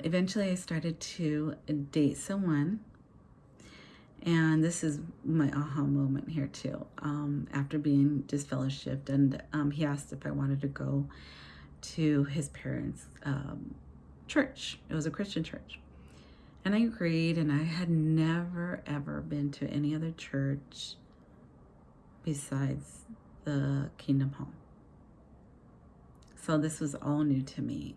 Eventually I started to date someone, and this is my aha moment here too. After being disfellowshipped, and he asked if I wanted to go to his parents' church. It was a Christian church. And I agreed, and I had never, ever been to any other church besides the Kingdom Hall. So this was all new to me.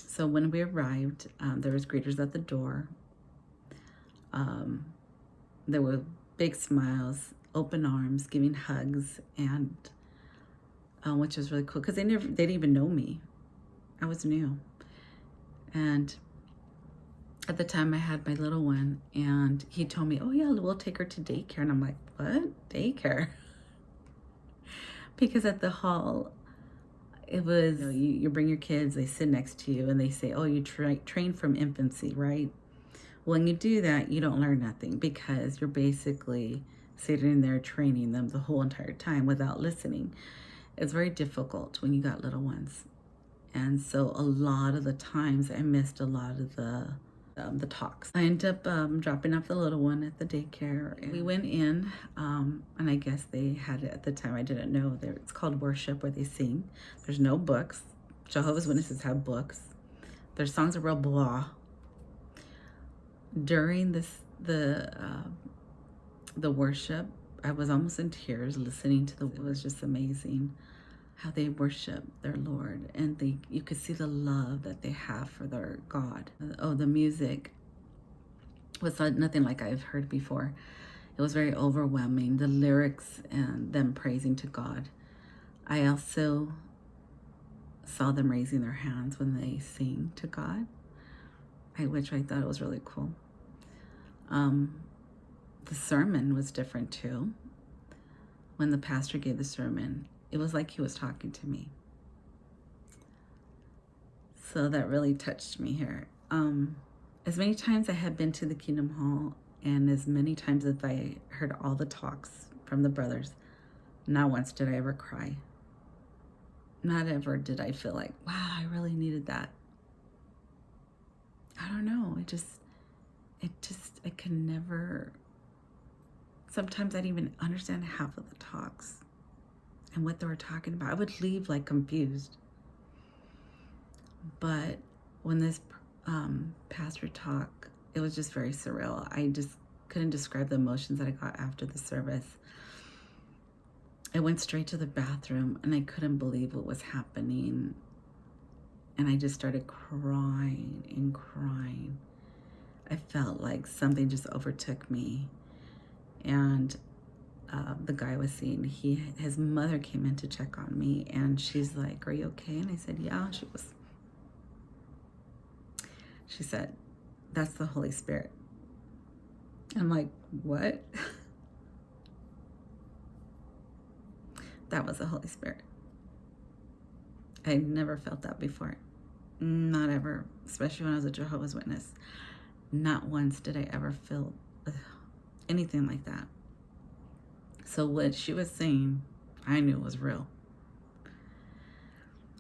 So when we arrived, there was greeters at the door. There were big smiles, open arms, giving hugs, and which was really cool because they didn't even know me. I was new. And at the time I had my little one, and he told me, oh yeah, we'll take her to daycare. And I'm like, what? Daycare? Because at the hall, it was, you bring your kids, they sit next to you, and they say, oh, you train from infancy, right? When you do that, you don't learn nothing because you're basically sitting there training them the whole entire time without listening. It's very difficult when you got little ones. And so a lot of the times I missed a lot of the talks. I ended up dropping off the little one at the daycare. And we went in, and I guess they had it at the time. I didn't know. It's called worship, where they sing. There's no books. Jehovah's Witnesses have books. Their songs are real blah. During the worship, I was almost in tears listening to it was just amazing how they worship their Lord, and you could see the love that they have for their God. Oh, the music was nothing like I've heard before. It was very overwhelming, the lyrics and them praising to God. I also saw them raising their hands when they sing to God, which I thought was really cool. The sermon was different too. When the pastor gave the sermon, it was like he was talking to me. So that really touched me here. As many times I had been to the Kingdom Hall, and as many times as I heard all the talks from the brothers, not once did I ever cry. Not ever did I feel like, wow, I really needed that. I don't know. I can never, sometimes I didn't even understand half of the talks and what they were talking about. I would leave like confused. But when this pastor talked, it was just very surreal. I just couldn't describe the emotions that I got after the service. I went straight to the bathroom, and I couldn't believe what was happening. And I just started crying and crying. I felt like something just overtook me. And the guy was saying his mother came in to check on me, and she's like, are you okay? And I said, yeah. She said, that's the Holy Spirit. I'm like, what? That was the Holy Spirit. I never felt that before. Not ever, especially when I was a Jehovah's Witness. Not once did I ever feel anything like that. So what she was saying, I knew was real.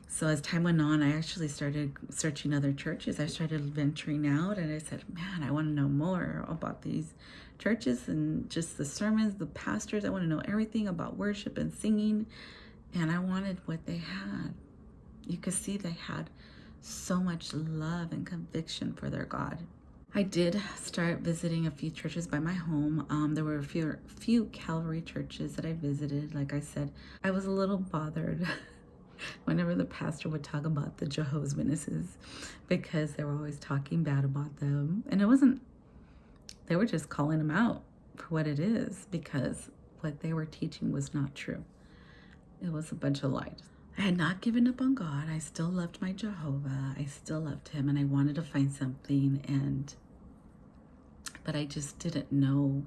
So as time went on, I actually started searching other churches. I started venturing out, and I said, man, I want to know more about these churches and just the sermons, the pastors. I want to know everything about worship and singing. And I wanted what they had. You could see they had so much love and conviction for their God. I did start visiting a few churches by my home. There were a few Calvary churches that I visited. Like I said, I was a little bothered whenever the pastor would talk about the Jehovah's Witnesses, because they were always talking bad about them. And they were just calling them out for what it is, because what they were teaching was not true. It was a bunch of lies. I had not given up on God. I still loved my Jehovah. I still loved him, and I wanted to find something, but I just didn't know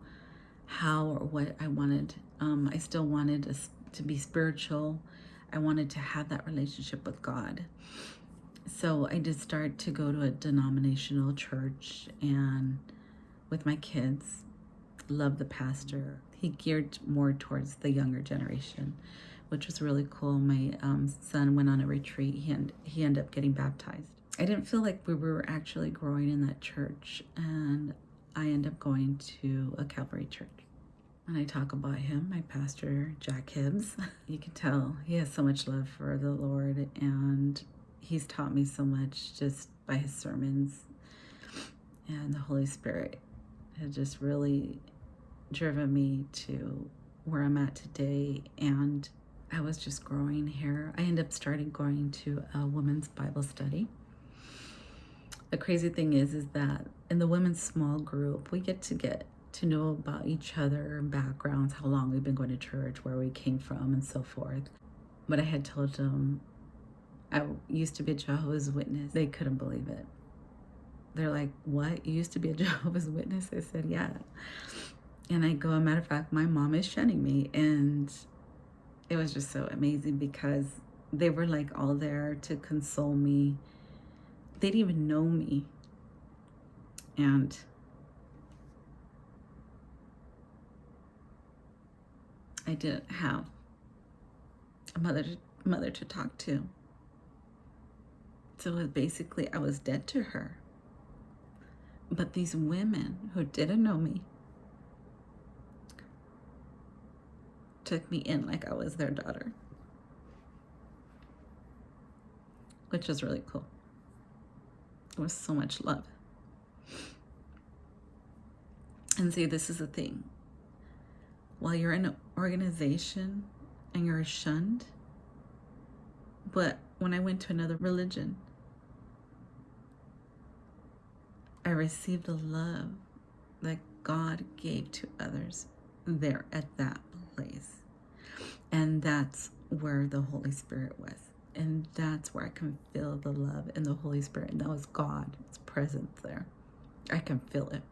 how or what I wanted. I still wanted to be spiritual. I wanted to have that relationship with God. So I did start to go to a denominational church, and with my kids, loved the pastor. He geared more towards the younger generation, which was really cool. My son went on a retreat. He ended up getting baptized. I didn't feel like we were actually growing in that church, and I ended up going to a Calvary church. And I talk about him, my pastor, Jack Hibbs. You can tell he has so much love for the Lord, and he's taught me so much just by his sermons. And the Holy Spirit has just really driven me to where I'm at today. And I was just growing here. I ended up starting going to a women's Bible study. The crazy thing is that in the women's small group, we get to know about each other and backgrounds, how long we've been going to church, where we came from, and so forth. But I had told them I used to be a Jehovah's Witness. They couldn't believe it. They're like, what? You used to be a Jehovah's Witness? I said, yeah. And I go, a matter of fact, my mom is shunning me. And it was just so amazing because they were like all there to console me. They didn't even know me. And I didn't have a mother to talk to. So it was basically, I was dead to her. But these women who didn't know me took me in like I was their daughter, which was really cool. It was so much love. And see, this is the thing. While you're in an organization and you're shunned, but when I went to another religion, I received the love that God gave to others there at that place. And that's where the Holy Spirit was. And that's where I can feel the love in the Holy Spirit. And that was God's presence there. I can feel it.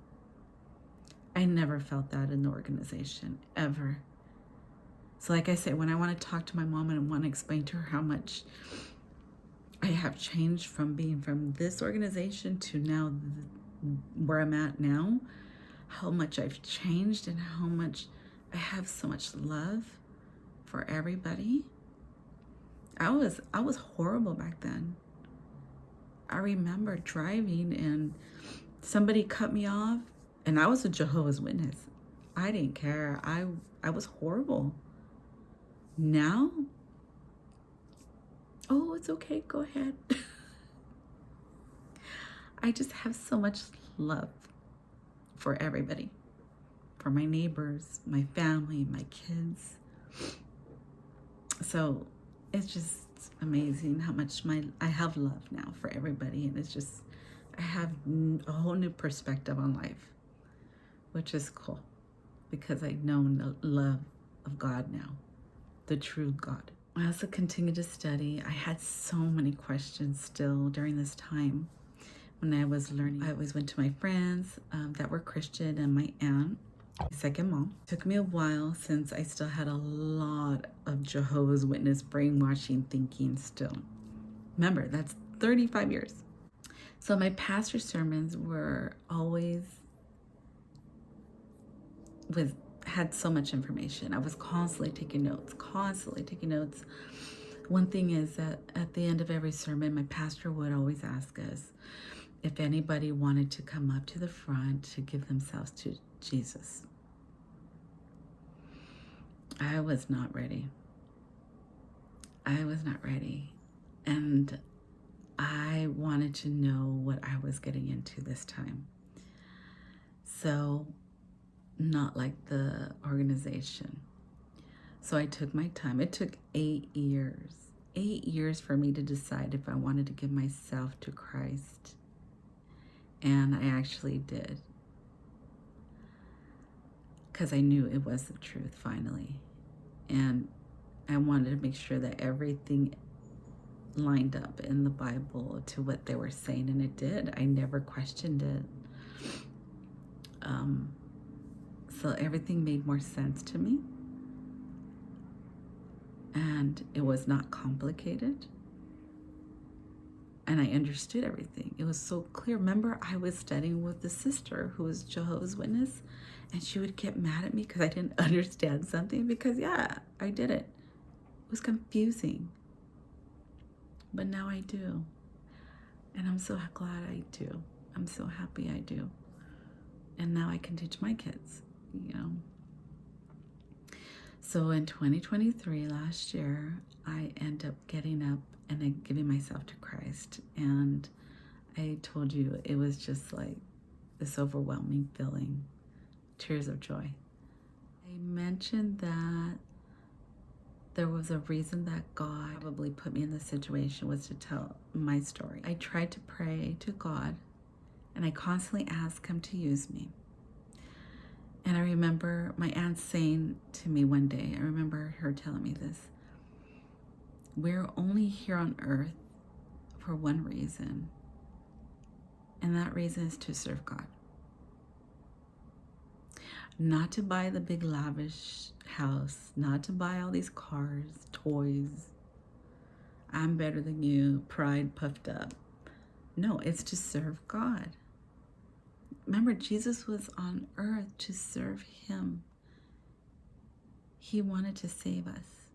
I never felt that in the organization, ever. So like I said, when I want to talk to my mom and want to explain to her how much I have changed from being from this organization to now where I'm at now, how much I've changed and how much I have so much love for everybody. I was horrible back then. I remember driving and somebody cut me off, and I was a Jehovah's Witness. I didn't care. I was horrible. Now, oh, it's okay, go ahead. I just have so much love for everybody, for my neighbors, my family, my kids. So it's just amazing how much I have love now for everybody. And it's just, I have a whole new perspective on life, which is cool because I know the love of God now, the true God. I also continue to study. I had so many questions still during this time when I was learning. I always went to my friends that were Christian and my aunt, my second mom. It took me a while since I still had a lot of Jehovah's Witness brainwashing thinking still. Remember, that's 35 years. So my pastor's sermons were always had so much information. I was constantly taking notes. One thing is that at the end of every sermon, my pastor would always ask us if anybody wanted to come up to the front to give themselves to Jesus. I was not ready. And I wanted to know what I was getting into this time. So, not like the organization. So I took my time. It took 8 years. 8 years for me to decide if I wanted to give myself to Christ. And I actually did. Because I knew it was the truth finally. And I wanted to make sure that everything lined up in the Bible to what they were saying, and it did. I never questioned it. So everything made more sense to me. And it was not complicated. And I understood everything. It was so clear. Remember, I was studying with the sister who was Jehovah's Witness, and she would get mad at me because I didn't understand something because, yeah, I did it. It was confusing. But now I do. And I'm so glad I do. I'm so happy I do. And now I can teach my kids, you know. So in 2023, last year, I end up getting up and giving myself to Christ. And I told you, it was just like this overwhelming feeling, tears of joy. I mentioned that there was a reason that God probably put me in this situation, was to tell my story. I tried to pray to God, and I constantly asked him to use me. And I remember my aunt saying to me one day, I remember her telling me this: we're only here on earth for one reason, and that reason is to serve God. Not to buy the big lavish house, not to buy all these cars, toys, I'm better than you, pride puffed up. No, it's to serve God. Remember, Jesus was on earth to serve him. He wanted to save us.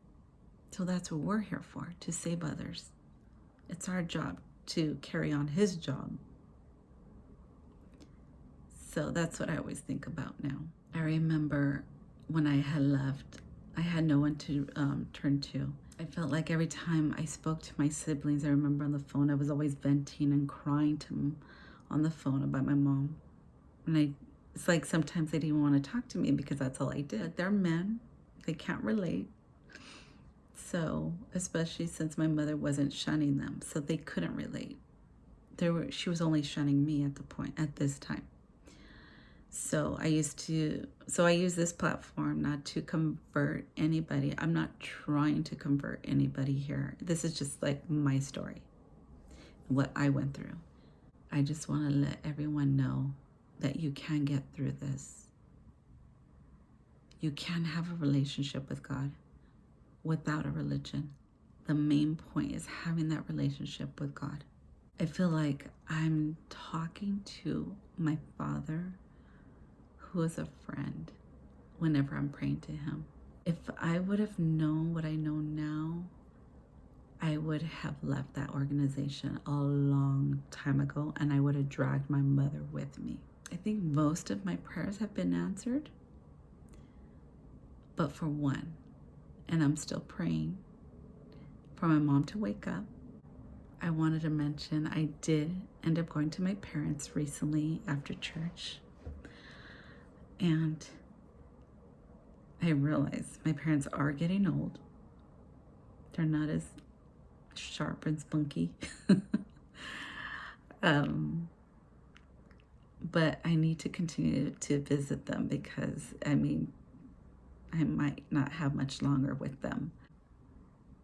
So that's what we're here for, to save others. It's our job to carry on his job. So that's what I always think about now. I remember when I had left, I had no one to turn to. I felt like every time I spoke to my siblings, I remember on the phone, I was always venting and crying to them on the phone about my mom. And it's like sometimes they didn't want to talk to me because that's all I did. But they're men, they can't relate. So, especially since my mother wasn't shunning them, so they couldn't relate. She was only shunning me at this time. So I use this platform not to convert anybody. I'm not trying to convert anybody here. This is just like my story, what I went through. I just want to let everyone know that you can get through this. You can have a relationship with God without a religion. The main point is having that relationship with God. I feel like I'm talking to my Father, who is a friend, whenever I'm praying to him. If I would have known what I know now, I would have left that organization a long time ago, and I would have dragged my mother with me. I think most of my prayers have been answered, but for one, and I'm still praying for my mom to wake up. I wanted to mention I did end up going to my parents recently after church. And I realized my parents are getting old. They're not as sharp and spunky. But I need to continue to visit them because, I might not have much longer with them.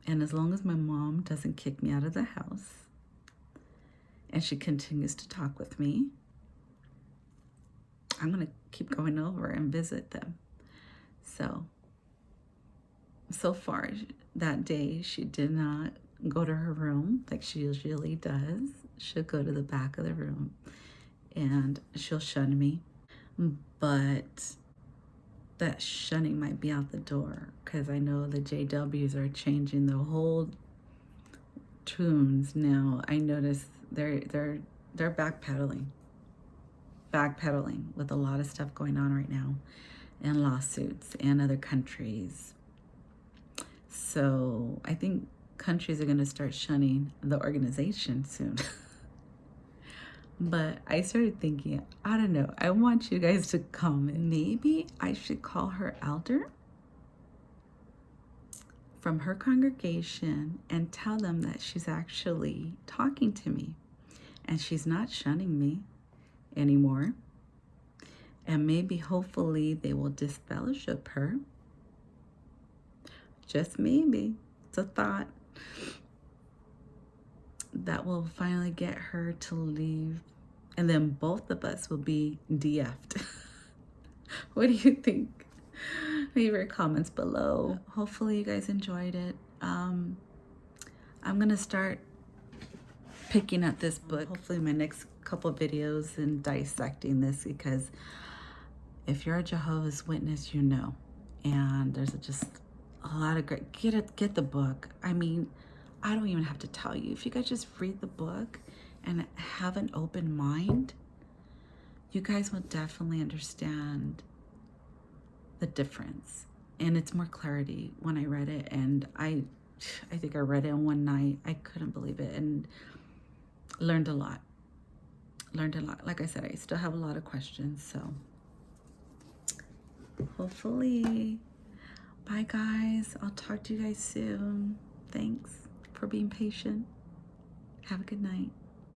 And as long as my mom doesn't kick me out of the house and she continues to talk with me, I'm going to keep going over and visit them. So far, that day, she did not go to her room like she usually does. She'll go to the back of the room and she'll shun me. But that shunning might be out the door because I know the JWs are changing the whole tunes now. I notice they're backpedaling with a lot of stuff going on right now, and lawsuits and other countries. So I think countries are going to start shunning the organization soon. But I started thinking, I don't know, I want you guys to come, and maybe I should call her elder from her congregation and tell them that she's actually talking to me and she's not shunning me anymore. And maybe, hopefully, they will disfellowship her. Just maybe. It's a thought. That will finally get her to leave. And then both of us will be DF'd. What do you think? Leave your comments below. Hopefully you guys enjoyed it. I'm going to start picking at this book. Hopefully my next couple videos and dissecting this, because if you're a Jehovah's Witness, you know. And there's just A lot of great, get the book. I mean, I don't even have to tell you. If you guys just read the book and have an open mind, you guys will definitely understand the difference. And it's more clarity when I read it. And I think I read it in one night. I couldn't believe it, and learned a lot. Like I said, I still have a lot of questions. So hopefully, bye guys. I'll talk to you guys soon. Thanks for being patient. Have a good night.